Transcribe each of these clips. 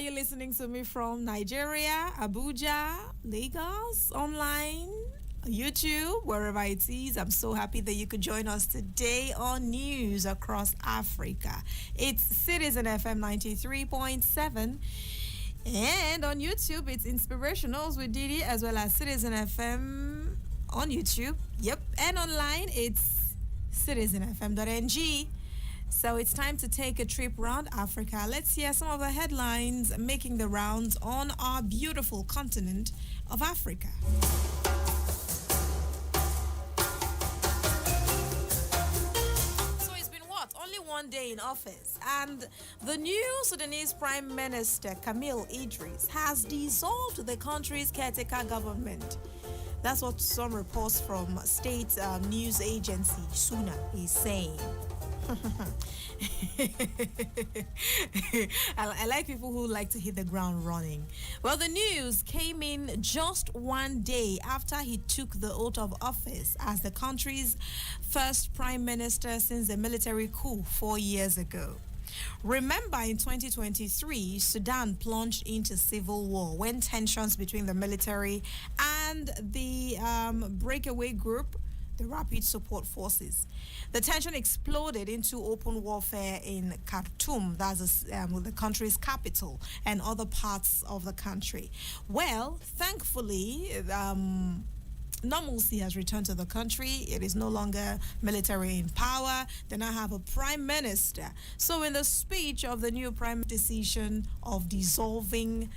you're listening to me from Nigeria, Abuja, Lagos, online, YouTube, wherever it is. I'm so happy that you could join us today on News Across Africa. It's Citizen FM 93.7. And on YouTube, it's Inspirationals with Didi, as well as Citizen FM on YouTube. Yep. And online, it's citizenfm.ng. So it's time to take a trip around Africa. Let's hear some of the headlines making the rounds on our beautiful continent of Africa. So it's been what? Only one day in office. And the new Sudanese Prime Minister, Camille Idris, has dissolved the country's caretaker government. That's what some reports from state news agency, SUNA, is saying. I like people who like to hit the ground running. Well, the news came in just one day after he took the oath of office as the country's first prime minister since the military coup 4 years ago. Remember, in 2023, Sudan plunged into civil war when tensions between the military and the breakaway group, the Rapid Support Forces. The tension exploded into open warfare in Khartoum, that's the country's capital, and other parts of the country. Well, thankfully, normalcy has returned to the country. It is no longer military in power. They now have a prime minister. So in the speech of the new prime decision of dissolving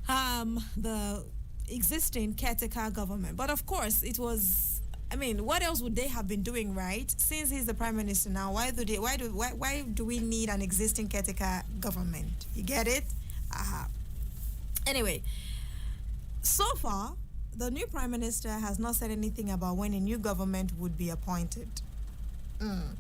the existing caretaker government. But of course, it was, what else would they have been doing, right? Since he's the prime minister now, why do we need an existing caretaker government? You get it? Anyway, so far, the new prime minister has not said anything about when a new government would be appointed.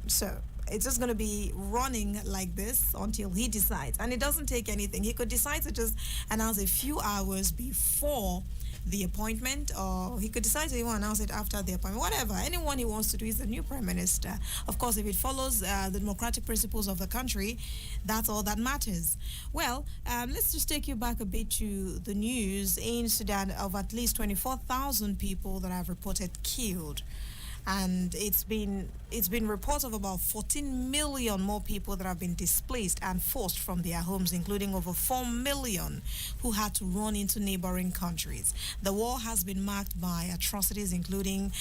So it's just going to be running like this until he decides. And it doesn't take anything. He could decide to just announce a few hours before the appointment, or he could decide to even announce it after the appointment. Whatever. Anyone he wants to do is the new prime minister. Of course, if it follows the democratic principles of the country, that's all that matters. Well, let's just take you back a bit to the news in Sudan of at least 24,000 people that have reported killed. And it's been reports of about 14 million more people that have been displaced and forced from their homes, including over 4 million who had to run into neighboring countries. The war has been marked by atrocities, including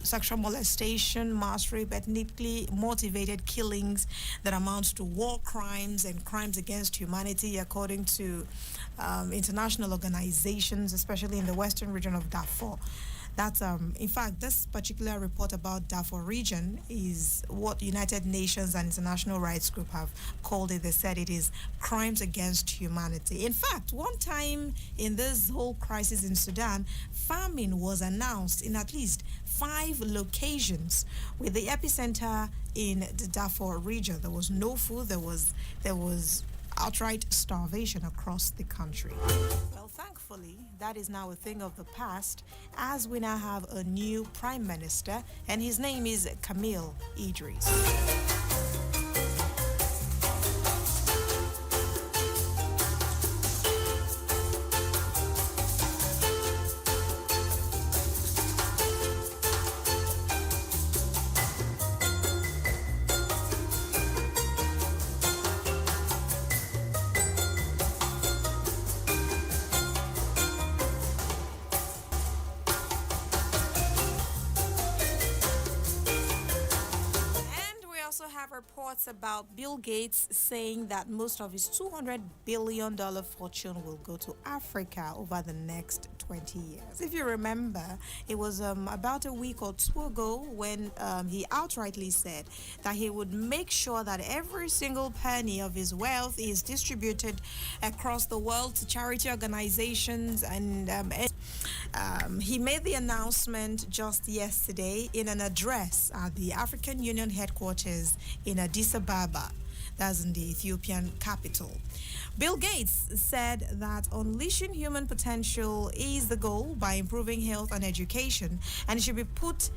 sexual molestation, mass rape, ethnically motivated killings that amount to war crimes and crimes against humanity, according to international organizations, especially in the western region of Darfur. That's, in fact, this particular report about Darfur region is what United Nations and International Rights Group have called it. They said it is crimes against humanity. In fact, one time in this whole crisis in Sudan, famine was announced in at least 5 locations, with the epicenter in the Darfur region. There was no food. There was outright starvation across the country. Well, thankfully, that is now a thing of the past, as we now have a new prime minister, and his name is Camille Idris. Reports about Bill Gates saying that most of his $200 billion fortune will go to Africa over the next 20 years. If you remember, it was about a week or two ago when he outrightly said that he would make sure that every single penny of his wealth is distributed across the world to charity organizations. And he made the announcement just yesterday in an address at the African Union headquarters in Addis Ababa. That's in the Ethiopian capital. Bill Gates said that unleashing human potential is the goal by improving health and education, and it should be put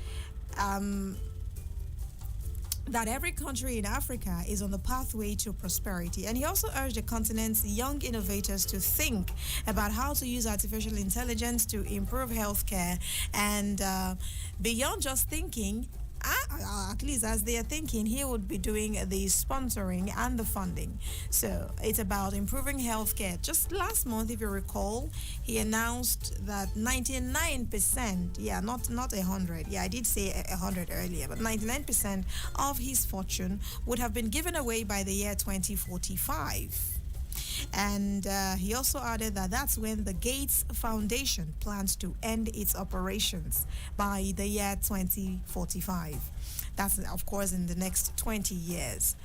that every country in Africa is on the pathway to prosperity. And he also urged the continent's young innovators to think about how to use artificial intelligence to improve healthcare and beyond just thinking. At least as they are thinking, he would be doing the sponsoring and the funding. So it's about improving healthcare. Just last month, if you recall, he announced that 99%, not 100. Yeah, I did say 100 earlier, but 99% of his fortune would have been given away by the year 2045. And he also added that that's when the Gates Foundation plans to end its operations by the year 2045. That's, of course, in the next 20 years.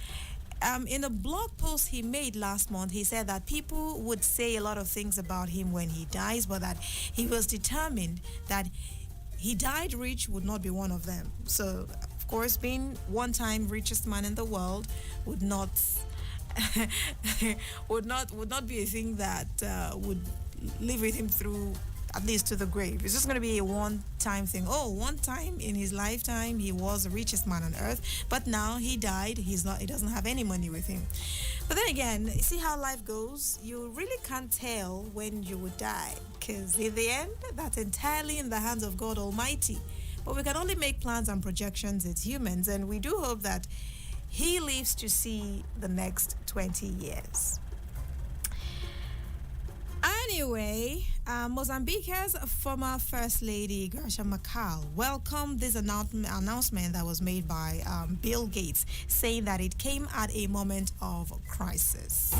In a blog post he made last month, he said that people would say a lot of things about him when he dies, but that he was determined that he died rich would not be one of them. So, of course, being one-time richest man in the world would not would not be a thing that would live with him through, at least to the grave. It's just going to be a one-time thing. Oh, one time in his lifetime he was the richest man on earth, but now he died. He doesn't have any money with him. But then again, see how life goes. You really can't tell when you would die, because in the end, that's entirely in the hands of God Almighty. But we can only make plans and projections as humans, and we do hope that he lives to see the next 20 years. Anyway, Mozambique's former First Lady, Gracia Machel, welcomed this announcement that was made by Bill Gates, saying that it came at a moment of crisis.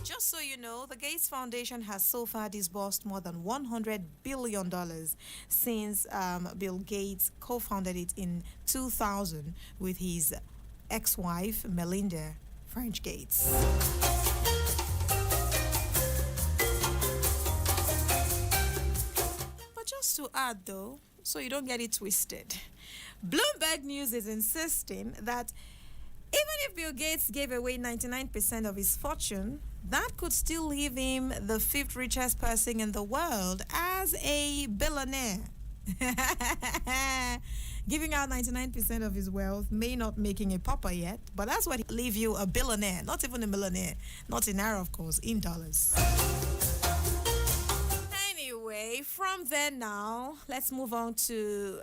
Just so you know, the Gates Foundation has so far disbursed more than $100 billion since Bill Gates co-founded it in 2000 with his ex-wife, Melinda French Gates. But just to add, though, so you don't get it twisted, Bloomberg News is insisting that even if Bill Gates gave away 99% of his fortune, that could still leave him the fifth richest person in the world as a billionaire. Giving out 99% of his wealth may not make him a pauper yet, but that's what leave you a billionaire, not even a millionaire, not in naira, of course, in dollars. Anyway, from there now, let's move on to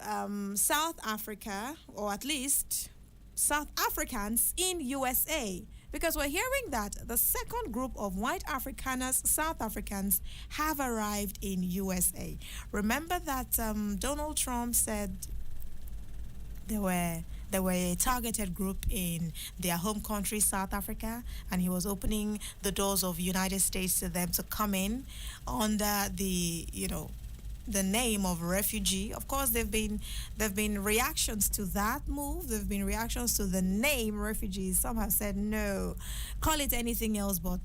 South Africa, or at least South Africans in USA, because we're hearing that the second group of white Afrikaners, South Africans, have arrived in USA. Remember that Donald Trump said there were a targeted group in their home country, South Africa, and he was opening the doors of United States to them to come in under the name of refugee. Of course, there've been reactions to that move. There've been reactions to the name refugees. Some have said no, call it anything else but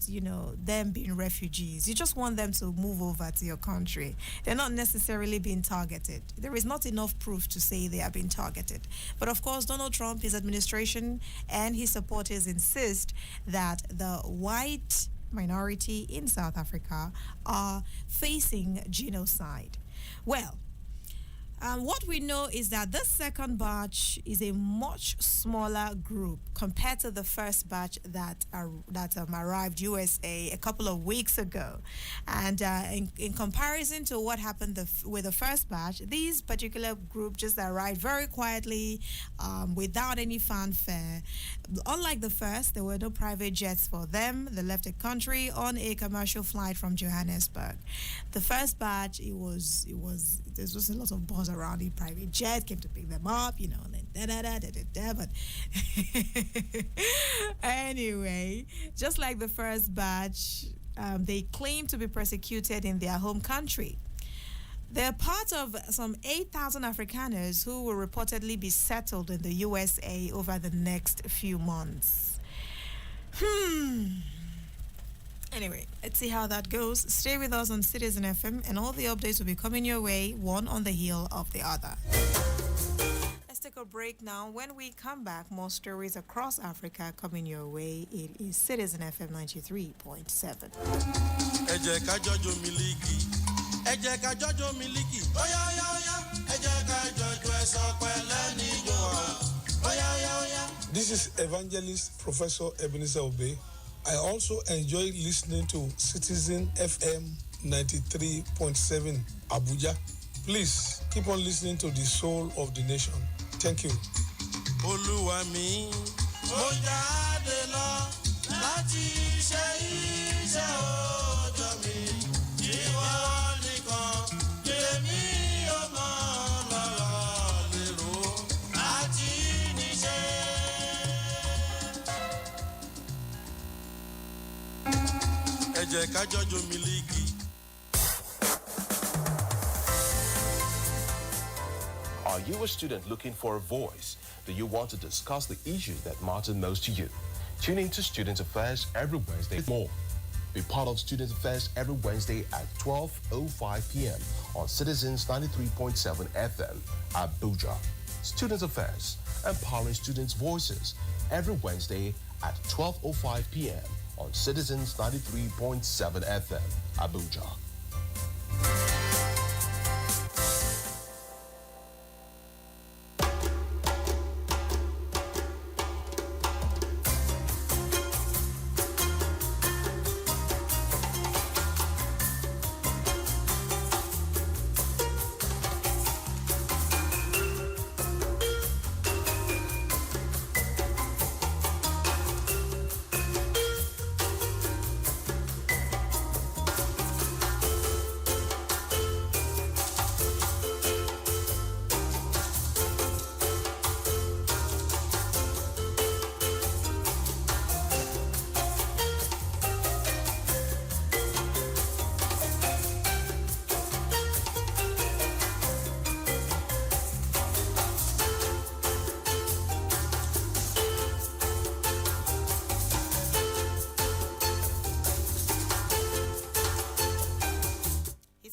them being refugees. You just want them to move over to your country. They're not necessarily being targeted. There is not enough proof to say they are being targeted. But of course, Donald Trump, his administration, and his supporters insist that the white minority in South Africa are facing genocide. Well, what we know is that this second batch is a much smaller group compared to the first batch that arrived USA a couple of weeks ago. And in comparison to what happened with the first batch, these particular group just arrived very quietly without any fanfare. Unlike the first, there were no private jets for them. They left the country on a commercial flight from Johannesburg. The first batch, there was a lot of buzz around the private jet, came to pick them up, and then but anyway, just like the first batch, they claim to be persecuted in their home country. They're part of some 8,000 Afrikaners who will reportedly be settled in the USA over the next few months. Anyway, let's see how that goes. Stay with us on Citizen FM, and all the updates will be coming your way, one on the heel of the other. Let's take a break now. When we come back, more stories across Africa coming your way. It is Citizen FM 93.7. Ẹ jẹ́ ká jọjọ́ Miliki. Óyá, ẹ jẹ́ ká jọjọ́ ẹ sọ pẹ̀lẹ́ ni This is Evangelist Professor Ebenezer Obey. I also enjoy listening to Citizen FM 93.7 Abuja. Please keep on listening to the soul of the nation. Thank you. Olúwami, mo jáde lọ láti ṣe iṣẹ́ òòjọ́ mi. Ìwọ nìkan lèmi ò mọ̀ lọ́rọ̀ lérò àti níṣẹ́. Ẹ jẹ́ ká jọjọ́ Miliki. Are you a student looking for a voice? Do you want to discuss the issues that matter most to you? Tune in to Student Affairs every Wednesday. More. Be part of Student Affairs every Wednesday at 12:05 p.m. on Citizens 93.7 FM, Abuja. Student Affairs, empowering students' voices every Wednesday at 12:05 p.m. on Citizens 93.7 FM, Abuja.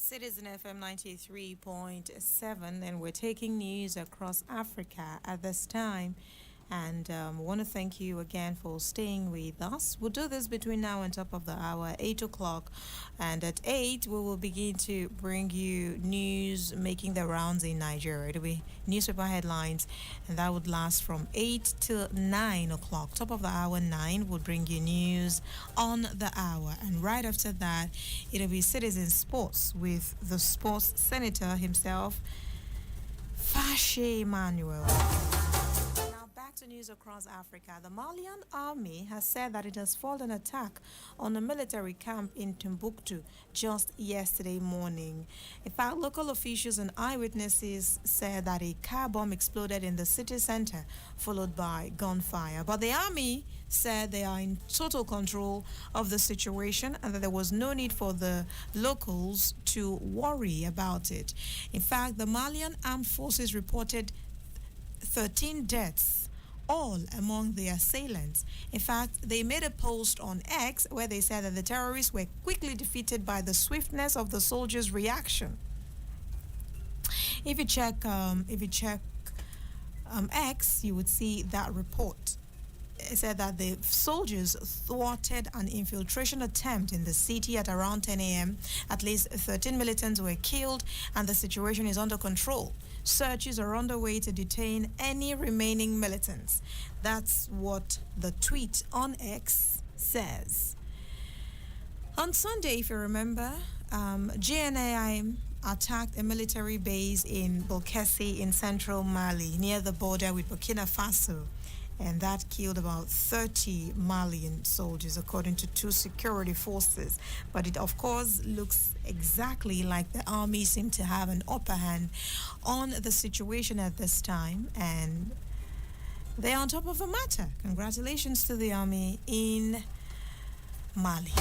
Citizen FM 93.7, and we're taking news across Africa at this time. And I want to thank you again for staying with us. We'll do this between now and top of the hour, 8 o'clock. And at 8, we will begin to bring you news making the rounds in Nigeria. It'll be newspaper headlines, and that would last from 8 till 9 o'clock. Top of the hour, 9, will bring you news on the hour. And right after that, it'll be Citizen Sports with the sports senator himself, Fashe Emmanuel. Back to news across Africa. The Malian army has said that it has fought an attack on a military camp in Timbuktu just yesterday morning. In fact, local officials and eyewitnesses said that a car bomb exploded in the city center, followed by gunfire. But the army said they are in total control of the situation and that there was no need for the locals to worry about it. In fact, the Malian armed forces reported 13 deaths, all among the assailants. In fact, they made a post on X where they said that the terrorists were quickly defeated by the swiftness of the soldiers' reaction. If you check X, you would see that report. It said that the soldiers thwarted an infiltration attempt in the city at around 10 a.m. At least 13 militants were killed, and the situation is under control. Searches are underway to detain any remaining militants. That's what the tweet on X says. On Sunday, if you remember, GNAI attacked a military base in Bokessi in central Mali, near the border with Burkina Faso. And that killed about 30 Malian soldiers, according to two security forces. But it, of course, looks exactly like the army seem to have an upper hand on the situation at this time. And they're on top of the matter. Congratulations to the army in Mali.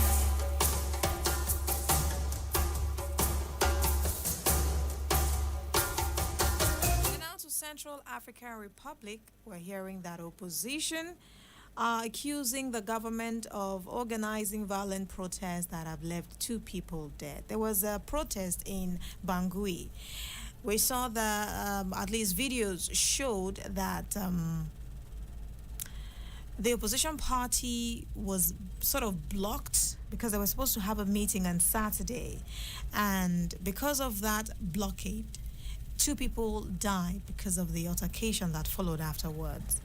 Central African Republic, we're hearing that opposition are accusing the government of organizing violent protests that have left 2 people dead. There was a protest in Bangui. We saw the, at least videos showed that the opposition party was sort of blocked because they were supposed to have a meeting on Saturday. And because of that blockade, 2 people died because of the altercation that followed afterwards.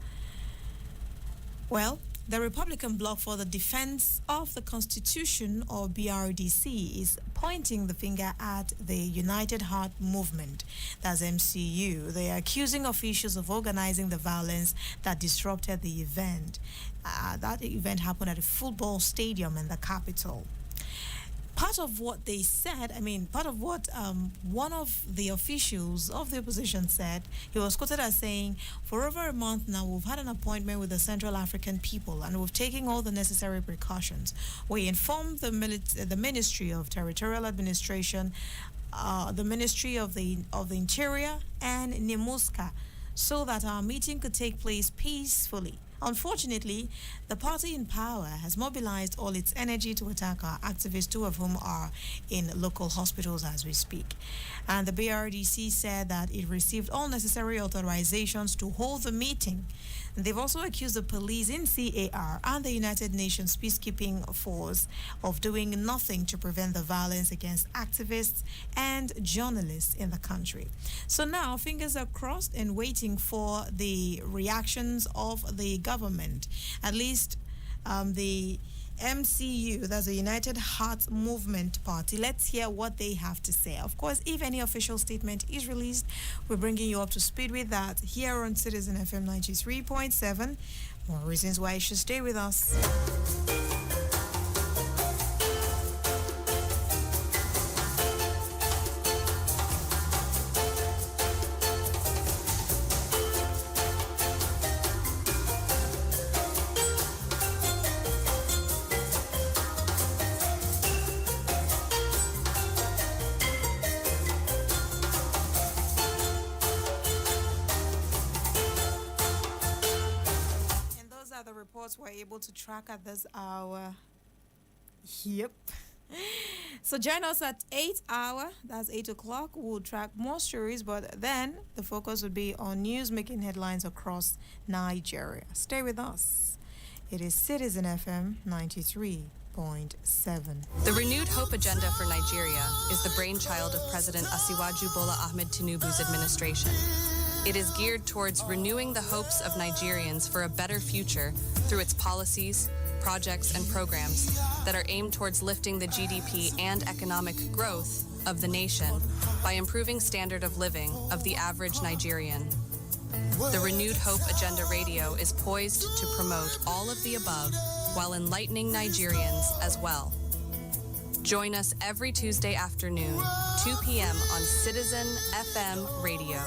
Well, the Republican Bloc for the Defense of the Constitution, or BRDC, is pointing the finger at the United Heart Movement, that's MCU. They are accusing officials of organizing the violence that disrupted the event. That event happened at a football stadium in the capital. Part of what they said, part of what one of the officials of the opposition said, he was quoted as saying, for over a month now, we've had an appointment with the Central African people and we've taken all the necessary precautions. We informed the Ministry of Territorial Administration, the Ministry of the Interior, and NIMUSCA, so that our meeting could take place peacefully. Unfortunately, the party in power has mobilized all its energy to attack our activists, two of whom are in local hospitals as we speak. And the BRDC said that it received all necessary authorizations to hold the meeting. They've also accused the police in CAR and the United Nations Peacekeeping Force of doing nothing to prevent the violence against activists and journalists in the country. So now fingers are crossed and waiting for the reactions of the government. At least the MCU, that's the United Heart Movement Party. Let's hear what they have to say. Of course, if any official statement is released, we're bringing you up to speed with that here on Citizen FM 93.7. More reasons why you should stay with us. The reports we're able to track at this hour. Yep. So join us at 8 hour, that's 8 o'clock. We'll track more stories, but then the focus would be on news making headlines across Nigeria. Stay with us. It is Citizen FM 93.7. The Renewed Hope Agenda for Nigeria is the brainchild of President Asiwaju Bola Ahmed Tinubu's administration. It is geared towards renewing the hopes of Nigerians for a better future through its policies, projects, and programs that are aimed towards lifting the GDP and economic growth of the nation by improving standard of living of the average Nigerian. The Renewed Hope Agenda Radio is poised to promote all of the above while enlightening Nigerians as well. Join us every Tuesday afternoon, 2 p.m. on Citizen FM Radio.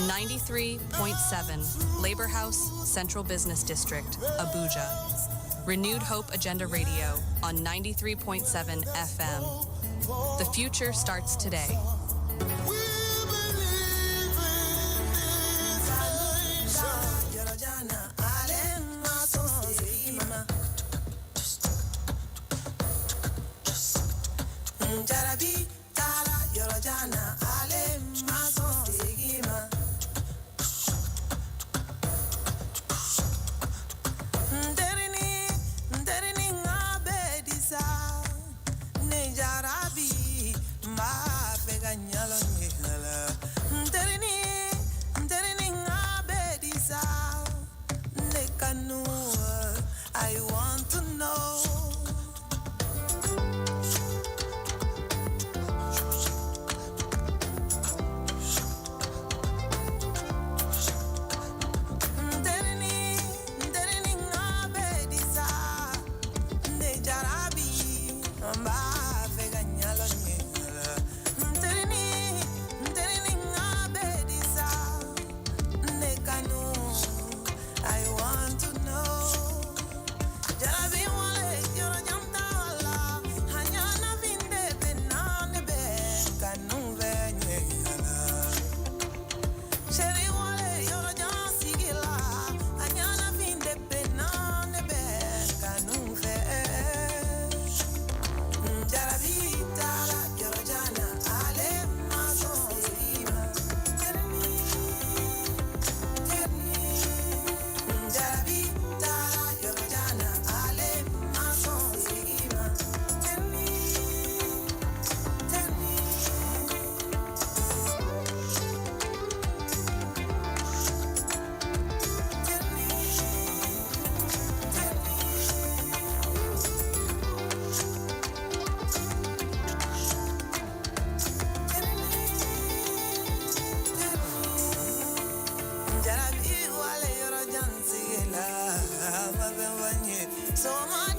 93.7 Labor House, Central Business District, Abuja. Renewed Hope Agenda Radio on 93.7 FM. The future starts today. Jarabi, ma pega nyalo Jarabi wale yoro jansi la, ma ben wanye. So my